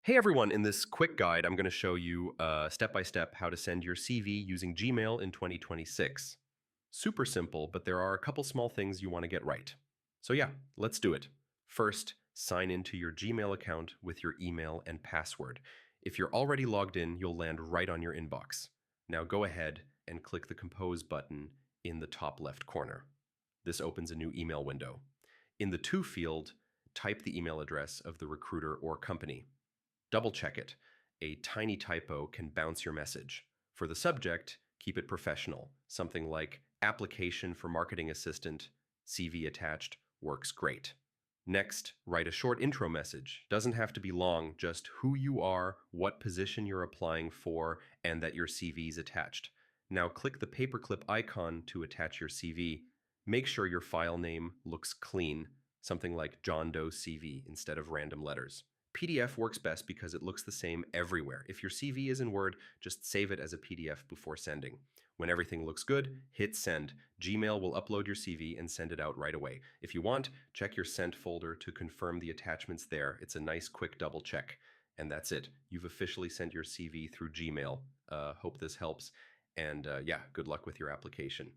Hey everyone, in this quick guide, I'm going to show you step by step how to send your CV using Gmail in 2026. Super simple, but there are a couple small things you want to get right. So yeah, let's do it. First, sign into your Gmail account with your email and password. If you're already logged in, you'll land right on your inbox. Now go ahead and click the Compose button in the top left corner. This opens a new email window. In the To field, type the email address of the recruiter or company. Double check it. A tiny typo can bounce your message. For the subject, keep it professional. Something like application for marketing assistant, CV attached, works great. Next, write a short intro message. Doesn't have to be long, just who you are, what position you're applying for, and that your CV is attached. Now click the paperclip icon to attach your CV. Make sure your file name looks clean, something like John Doe CV instead of random letters. PDF works best because it looks the same everywhere. If your CV is in Word, just save it as a PDF before sending. When everything looks good, hit send. Gmail will upload your CV and send it out right away. If you want, check your sent folder to confirm the attachments there. It's a nice quick double check. And that's it. You've officially sent your CV through Gmail. Hope this helps. And yeah, good luck with your application.